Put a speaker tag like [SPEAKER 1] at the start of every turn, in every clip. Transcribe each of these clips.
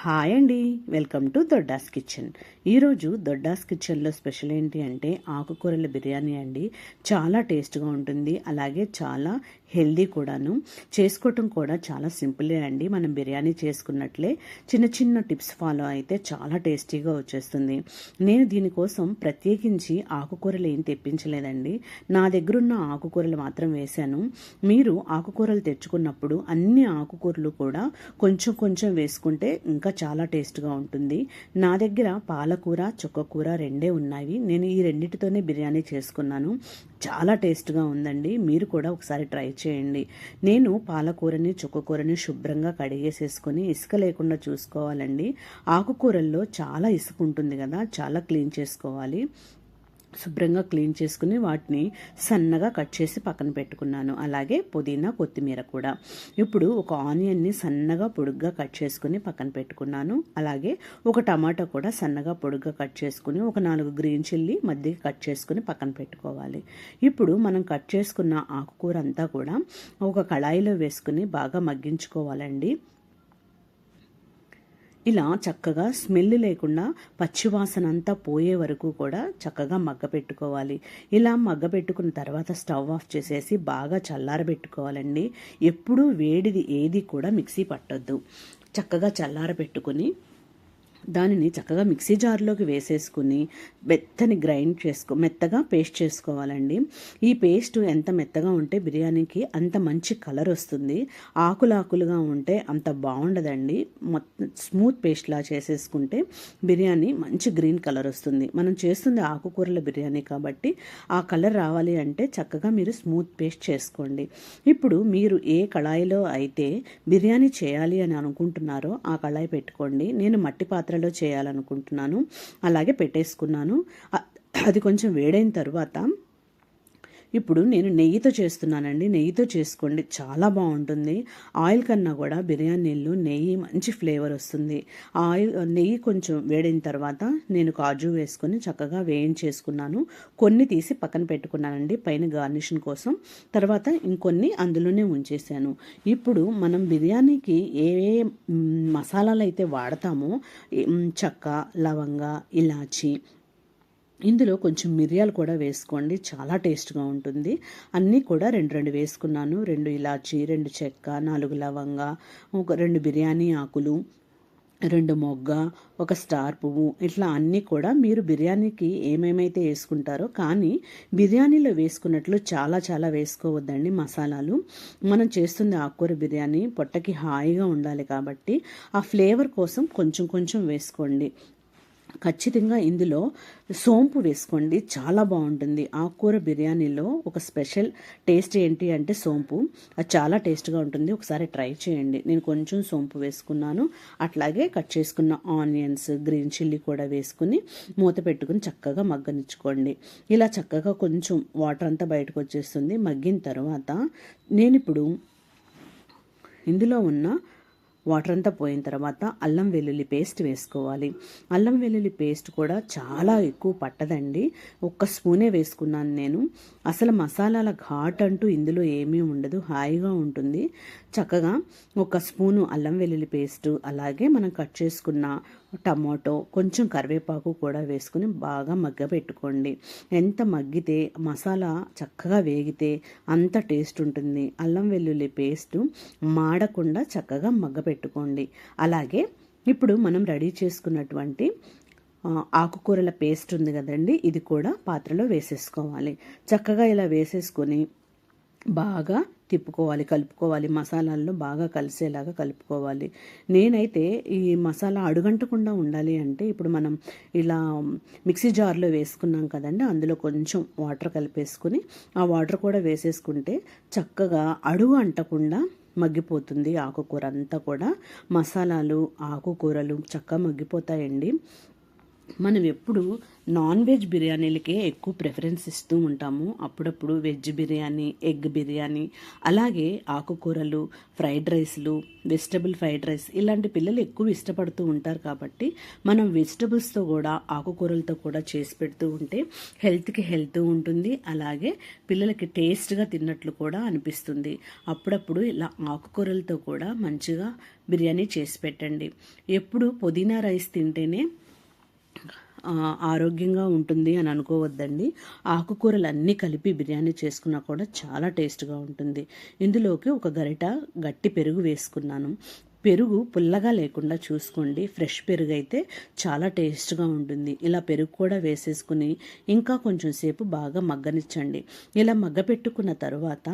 [SPEAKER 1] Hi అండి, welcome to దొడ్డాస్ kitchen. ఈరోజు దొడ్డాస్ కిచెన్లో స్పెషల్ ఏంటి అంటే ఆకుకూరల బిర్యానీ అండి. చాలా టేస్ట్గా ఉంటుంది, అలాగే చాలా హెల్దీ కూడాను. చేసుకోవటం కూడా చాలా సింపులే అండి. మనం బిర్యానీ చేసుకున్నట్లే చిన్న చిన్న టిప్స్ ఫాలో అయితే చాలా టేస్టీగా వచ్చేస్తుంది. నేను దీనికోసం ప్రత్యేకించి ఆకుకూరలు ఏం తెప్పించలేదండి. నా దగ్గరున్న ఆకుకూరలు మాత్రం వేశాను. మీరు ఆకుకూరలు తెచ్చుకున్నప్పుడు అన్ని ఆకుకూరలు కూడా కొంచెం కొంచెం వేసుకుంటే ఇంకా చాలా టేస్ట్గా ఉంటుంది. నా దగ్గర పాలకూర, చుక్కకూర రెండే ఉన్నాయి. నేను ఈ రెండిటితోనే బిర్యానీ చేసుకున్నాను. చాలా టేస్ట్గా ఉందండి. మీరు కూడా ఒకసారి ట్రై చేయండి. నేను పాలకూరని, చుక్కకూరని శుభ్రంగా కడిగేసేసుకొని ఇసుక లేకుండా చూసుకోవాలండి. ఆకుకూరల్లో చాలా ఇసుక ఉంటుంది కదా, చాలా క్లీన్ చేసుకోవాలి. శుభ్రంగా క్లీన్ చేసుకుని వాటిని సన్నగా కట్ చేసి పక్కన పెట్టుకున్నాను. అలాగే పుదీనా, కొత్తిమీర కూడా. ఇప్పుడు ఒక ఆనియన్ని సన్నగా పొడుగ్గా కట్ చేసుకుని పక్కన పెట్టుకున్నాను. అలాగే ఒక టమాటా కూడా సన్నగా పొడుగ్గా కట్ చేసుకుని, ఒక 4 గ్రీన్ చిల్లీ మధ్యకి కట్ చేసుకుని పక్కన పెట్టుకోవాలి. ఇప్పుడు మనం కట్ చేసుకున్న ఆకుకూర అంతా కూడా ఒక కళాయిలో వేసుకుని బాగా మగ్గించుకోవాలండి. ఇలా చక్కగా స్మెల్ లేకుండా పచ్చివాసన అంతా పోయే వరకు కూడా చక్కగా మగ్గపెట్టుకోవాలి. ఇలా మగ్గపెట్టుకున్న తర్వాత స్టవ్ ఆఫ్ చేసేసి బాగా చల్లారబెట్టుకోవాలండి. ఎప్పుడూ వేడిది ఏది కూడా మిక్సీ పట్టొద్దు. చక్కగా చల్లారబెట్టుకొని దానిని చక్కగా మిక్సీ జార్లోకి వేసేసుకుని మెత్తగా పేస్ట్ చేసుకోవాలండి. ఈ పేస్ట్ ఎంత మెత్తగా ఉంటే బిర్యానీకి అంత మంచి కలర్ వస్తుంది. ఆకులుగా ఉంటే అంత బాగుండదండి. స్మూత్ పేస్ట్లా చేసేసుకుంటే బిర్యానీ మంచి గ్రీన్ కలర్ వస్తుంది. మనం చేస్తుంది ఆకుకూరల బిర్యానీ కాబట్టి ఆ కలర్ రావాలి అంటే చక్కగా మీరు స్మూత్ పేస్ట్ చేసుకోండి. ఇప్పుడు మీరు ఏ కళాయిలో అయితే బిర్యానీ చేయాలి అని అనుకుంటున్నారో ఆ కళాయి పెట్టుకోండి. నేను మట్టి పాత్రలో చేయాలనుకుంటున్నాను. అలాగే పెట్టేసుకున్నాను. అది కొంచెం వేడైన తర్వాత ఇప్పుడు నేను నెయ్యితో చేస్తున్నానండి. నెయ్యితో చేసుకోండి, చాలా బాగుంటుంది. ఆయిల్ కన్నా కూడా బిర్యానీలో నెయ్యి మంచి ఫ్లేవర్ వస్తుంది. నెయ్యి కొంచెం వేడిన తర్వాత నేను కాజు వేసుకొని చక్కగా వేయించేసుకున్నాను. కొన్ని తీసి పక్కన పెట్టుకున్నానండి పైన గార్నిషన్ కోసం. తర్వాత ఇంకొన్ని అందులోనే ఉంచేసాను. ఇప్పుడు మనం బిర్యానీకి ఏ మసాలాలు అయితే వాడతామో చెక్క, లవంగ, ఇలాచి, ఇందులో కొంచెం మిరియాలు కూడా వేసుకోండి, చాలా టేస్ట్గా ఉంటుంది. అన్నీ కూడా 2 వేసుకున్నాను. 2 ఇలాచి, 2 చెక్క, 4 లవంగ, ఒక 2 బిర్యానీ ఆకులు, 2 మొగ్గ, ఒక స్టార్ పువ్వు, ఇట్లా అన్నీ కూడా మీరు బిర్యానీకి ఏమేమైతే వేసుకుంటారో కానీ బిర్యానీలో వేసుకున్నట్లు చాలా చాలా వేసుకోవద్దండి మసాలాలు. మనం చేస్తుంది ఆకుకూర బిర్యానీ, పొట్టకి హాయిగా ఉండాలి కాబట్టి ఆ ఫ్లేవర్ కోసం కొంచెం కొంచెం వేసుకోండి. ఖచ్చితంగా ఇందులో సోంపు వేసుకోండి, చాలా బాగుంటుంది. ఆకుకూర బిర్యానీలో ఒక స్పెషల్ టేస్ట్ ఏంటి అంటే సోంపు. అది చాలా టేస్ట్గా ఉంటుంది, ఒకసారి ట్రై చేయండి. నేను కొంచెం సోంపు వేసుకున్నాను. అట్లాగే కట్ చేసుకున్న ఆనియన్స్, గ్రీన్ చిల్లీ కూడా వేసుకుని మూత పెట్టుకుని చక్కగా మగ్గనిచ్చుకోండి. ఇలా చక్కగా కొంచెం వాటర్ అంతా బయటకు వచ్చేస్తుంది. మగ్గిన తర్వాత నేను ఇప్పుడు ఇందులో ఉన్న వాటర్ అంతా పోయిన తర్వాత అల్లం వెల్లుల్లి పేస్ట్ వేసుకోవాలి. అల్లం వెల్లుల్లి పేస్ట్ కూడా చాలా ఎక్కువ పట్టదండి, 1 స్పూనే వేసుకున్నాను నేను. అసలు మసాలాల ఘాట్ అంటూ ఇందులో ఏమీ ఉండదు, హాయిగా ఉంటుంది. చక్కగా 1 స్పూను అల్లం వెల్లుల్లి పేస్ట్, అలాగే మనం కట్ చేసుకున్న టమాటో, కొంచెం కరివేపాకు కూడా వేసుకుని బాగా మగ్గపెట్టుకోండి. ఎంత మగ్గితే మసాలా చక్కగా వేగితే అంత టేస్ట్ ఉంటుంది. అల్లం వెల్లుల్లి పేస్ట్ మాడకుండా చక్కగా మగ్గపెట్టుకోండి. అలాగే ఇప్పుడు మనం రెడీ చేసుకున్నటువంటి ఆకుకూరల పేస్ట్ ఉంది కదండి, ఇది కూడా పాత్రలో వేసేసుకోవాలి. చక్కగా ఇలా వేసేసుకొని బాగా తిప్పుకోవాలి, కలుపుకోవాలి. మసాలాల్లో బాగా కలిసేలాగా కలుపుకోవాలి. నేనైతే ఈ మసాలా అడుగంటకుండా ఉండాలి అంటే ఇప్పుడు మనం ఇలా మిక్సీ జార్లో వేసుకున్నాం కదండి, అందులో కొంచెం వాటర్ కలిపేసుకుని ఆ వాటర్ కూడా వేసేసుకుంటే చక్కగా అడుగు అంటకుండా మగ్గిపోతుంది. ఆకుకూర అంతా కూడా మసాలాలు, ఆకుకూరలు చక్కగా మగ్గిపోతాయండి. మనం ఎప్పుడు నాన్ వెజ్ బిర్యానీలకే ఎక్కువ ప్రిఫరెన్స్ ఇస్తూ ఉంటాము. అప్పుడప్పుడు వెజ్ బిర్యానీ, ఎగ్ బిర్యానీ, అలాగే ఆకుకూరలు, ఫ్రైడ్ రైస్లు, వెజిటబుల్ ఫ్రైడ్ రైస్ ఇలాంటి పిల్లలు ఎక్కువ ఇష్టపడుతూ ఉంటారు. కాబట్టి మనం వెజిటబుల్స్తో కూడా ఆకుకూరలతో కూడా చేసి పెడుతూ ఉంటే హెల్త్కి హెల్త్ ఉంటుంది, అలాగే పిల్లలకి టేస్ట్గా తిన్నట్లు కూడా అనిపిస్తుంది. అప్పుడప్పుడు ఇలా ఆకుకూరలతో కూడా మంచిగా బిర్యానీ చేసి పెట్టండి. ఎప్పుడు పుదీనా రైస్ తింటేనే ఆరోగ్యంగా ఉంటుంది అని అనుకోవద్దండి. ఆకుకూరలు అన్నీ కలిపి బిర్యానీ చేసుకున్నా కూడా చాలా టేస్ట్గా ఉంటుంది. ఇందులోకి ఒక గరిట గట్టి పెరుగు వేసుకున్నాను. పెరుగు పుల్లగా లేకుండా చూసుకోండి. ఫ్రెష్ పెరుగు అయితే చాలా టేస్ట్గా ఉంటుంది. ఇలా పెరుగు కూడా వేసేసుకుని ఇంకా కొంచెం సేపు బాగా మగ్గనిచ్చండి. ఇలా మగ్గ పెట్టుకున్న తర్వాత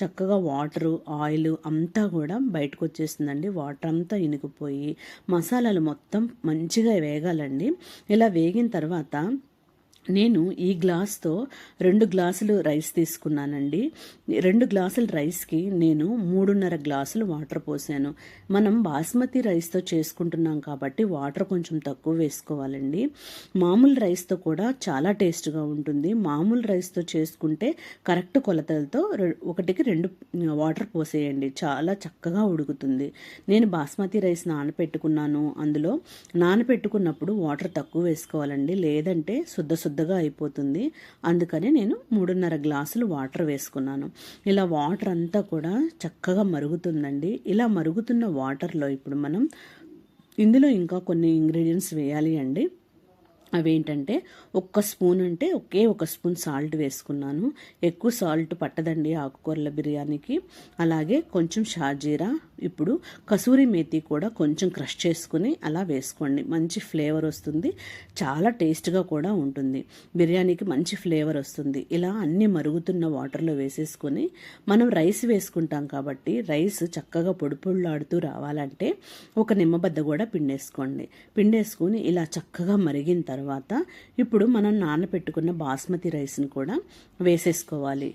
[SPEAKER 1] చక్కగా వాటరు, ఆయిల్ అంతా కూడా బయటకు వచ్చేస్తుందండి. వాటర్ అంతా ఇనుకుపోయి మసాలాలు మొత్తం మంచిగా వేగాలండి. ఇలా వేగిన తర్వాత నేను ఈ గ్లాస్తో 2 గ్లాసులు రైస్ తీసుకున్నానండి. 2 గ్లాసుల రైస్కి నేను 3.5 గ్లాసులు వాటర్ పోసాను. మనం బాస్మతి రైస్తో చేసుకుంటున్నాం కాబట్టి వాటర్ కొంచెం తక్కువ వేసుకోవాలండి. మామూలు రైస్తో కూడా చాలా టేస్ట్గా ఉంటుంది. మామూలు రైస్తో చేసుకుంటే కరెక్ట్ కొలతలతో 1కి 2 వాటర్ పోసేయండి, చాలా చక్కగా ఉడుకుతుంది. నేను బాస్మతి రైస్ నానపెట్టుకున్నాను. అందులో నానపెట్టుకున్నప్పుడు వాటర్ తక్కువ వేసుకోవాలండి, లేదంటే శుద్ధగా అయిపోతుంది. అందుకని నేను 3.5 గ్లాసులు వాటర్ వేసుకున్నాను. ఇలా వాటర్ అంతా కూడా చక్కగా మరుగుతుందండి. ఇలా మరుగుతున్న వాటర్లో ఇప్పుడు మనం ఇందులో ఇంకా కొన్ని ఇంగ్రీడియంట్స్ వేయాలి అండి. అవేంటంటే ఒక్క స్పూన్ అంటే ఒక స్పూన్ సాల్ట్ వేసుకున్నాను. ఎక్కువ సాల్ట్ పట్టదండి ఆకుకూరల బిర్యానీకి. అలాగే కొంచెం షాజీరా, ఇప్పుడు కసూరి మేతి కూడా కొంచెం క్రష్ చేసుకుని అలా వేసుకోండి. మంచి ఫ్లేవర్ వస్తుంది, చాలా టేస్ట్గా కూడా ఉంటుంది. బిర్యానీకి మంచి ఫ్లేవర్ వస్తుంది. ఇలా అన్ని మరుగుతున్న వాటర్లో వేసేసుకొని మనం రైస్ వేసుకుంటాం కాబట్టి రైస్ చక్కగా పొడి పొడిలాడుతూ రావాలంటే ఒక నిమ్మబద్ద కూడా పిండేసుకోండి. పిండేసుకుని ఇలా చక్కగా మరిగిన తర్వాత ఇప్పుడు మనం నానబెట్టుకున్న బాస్మతి రైస్ని కూడా వేసేసుకోవాలి.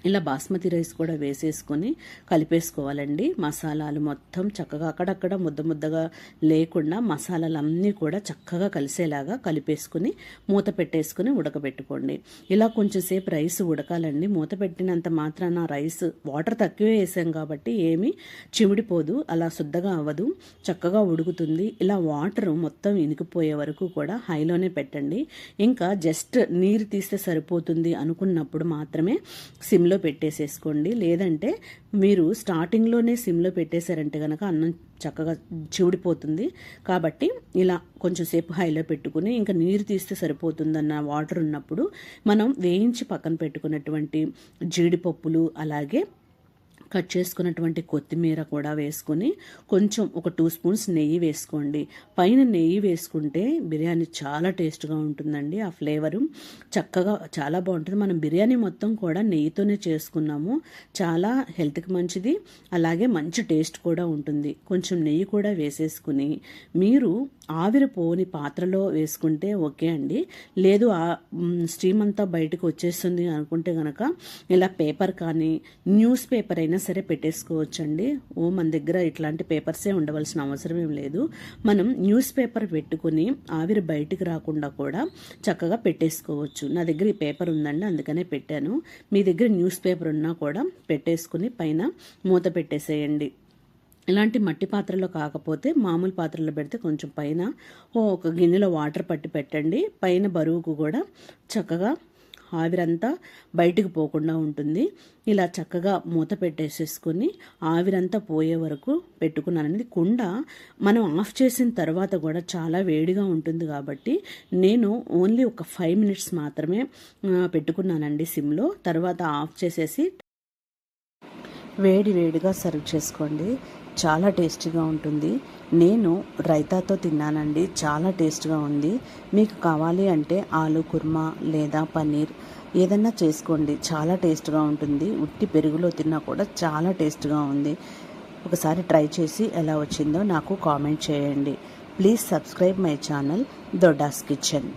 [SPEAKER 1] ఇలా బాస్మతి రైస్ కూడా వేసేసుకొని కలిపేసుకోవాలండి. మసాలాలు మొత్తం చక్కగా అక్కడక్కడ ముద్దగా లేకుండా మసాలాలన్నీ కూడా చక్కగా కలిసేలాగా కలిపేసుకుని మూత పెట్టేసుకుని ఉడకబెట్టుకోండి. ఇలా కొంచెం సేపు రైస్ ఉడకాలండి. మూత పెట్టినంత మాత్రాన రైస్ వాటర్ తక్కువే వేసాం కాబట్టి ఏమీ చిమిడిపోదు, అలా శుద్ధగా అవ్వదు, చక్కగా ఉడుకుతుంది. ఇలా వాటర్ మొత్తం ఇనికిపోయే వరకు కూడా హైలోనే పెట్టండి. ఇంకా జస్ట్ నీరు తీస్తే సరిపోతుంది అనుకున్నప్పుడు మాత్రమే సిమ్లో పెట్టేసేసుకోండి. లేదంటే మీరు స్టార్టింగ్లోనే సిమ్లో పెట్టేశారంటే కనుక అన్నం చక్కగా చివిడిపోతుంది. కాబట్టి ఇలా కొంచెం సేపు హైలో పెట్టుకుని ఇంకా నీరు తీస్తే సరిపోతుందన్న వాటర్ ఉన్నప్పుడు మనం వేయించి పక్కన పెట్టుకున్నటువంటి జీడిపప్పులు, అలాగే కట్ చేసుకున్నటువంటి కొత్తిమీర కూడా వేసుకొని కొంచెం ఒక 2 స్పూన్స్ నెయ్యి వేసుకోండి. పైన నెయ్యి వేసుకుంటే బిర్యానీ చాలా టేస్ట్గా ఉంటుందండి. ఆ ఫ్లేవరు చక్కగా చాలా బాగుంటుంది. మనం బిర్యానీ మొత్తం కూడా నెయ్యితోనే చేసుకున్నాము. చాలా హెల్త్కి మంచిది, అలాగే మంచి టేస్ట్ కూడా ఉంటుంది. కొంచెం నెయ్యి కూడా వేసేసుకుని మీరు ఆవిరి పోని పాత్రలో వేసుకుంటే ఓకే అండి. లేదు స్టీమ్ అంతా బయటకు వచ్చేస్తుంది అనుకుంటే కనుక ఇలా పేపర్ కానీ న్యూస్ పేపర్ అయినా సరే పెట్టేసుకోవచ్చండి. మన దగ్గర ఇట్లాంటి పేపర్సే ఉండవలసిన అవసరం ఏం లేదు. మనం న్యూస్ పేపర్ పెట్టుకుని ఆవిరి బయటికి రాకుండా కూడా చక్కగా పెట్టేసుకోవచ్చు. నా దగ్గర ఈ పేపర్ ఉందండి, అందుకనే పెట్టాను. మీ దగ్గర న్యూస్ పేపర్ ఉన్నా కూడా పెట్టేసుకుని పైన మూత పెట్టేసేయండి. ఇలాంటి మట్టి పాత్రలో కాకపోతే మామూలు పాత్రలో పెడితే కొంచెం పైన ఒక గిన్నెలో వాటర్ పట్టి పెట్టండి. పైన బరువుకు కూడా చక్కగా ఆవిరంతా బయటికి పోకుండా ఉంటుంది. ఇలా చక్కగా మూత పెట్టేసేసుకొని ఆవిరంతా పోయే వరకు పెట్టుకున్నానండి. కుండ మనం ఆఫ్ చేసిన తర్వాత కూడా చాలా వేడిగా ఉంటుంది కాబట్టి నేను ఓన్లీ ఒక 5 మినిట్స్ మాత్రమే పెట్టుకున్నానండి సిమ్లో. తర్వాత ఆఫ్ చేసేసి వేడిగా సర్వ్ చేసుకోండి. చాలా టేస్టీగా ఉంటుంది. నేను రైతాతో తిన్నానండి, చాలా టేస్ట్గా ఉంది. మీకు కావాలి అంటే ఆలు కుర్మా లేదా పన్నీర్ ఏదన్నా చేసుకోండి, చాలా టేస్ట్గా ఉంటుంది. ఉట్టి పెరుగులో తిన్నా కూడా చాలా టేస్ట్గా ఉంది. ఒకసారి ట్రై చేసి ఎలా వచ్చిందో నాకు కామెంట్ చేయండి. Please subscribe my channel దొడ్డాస్ kitchen.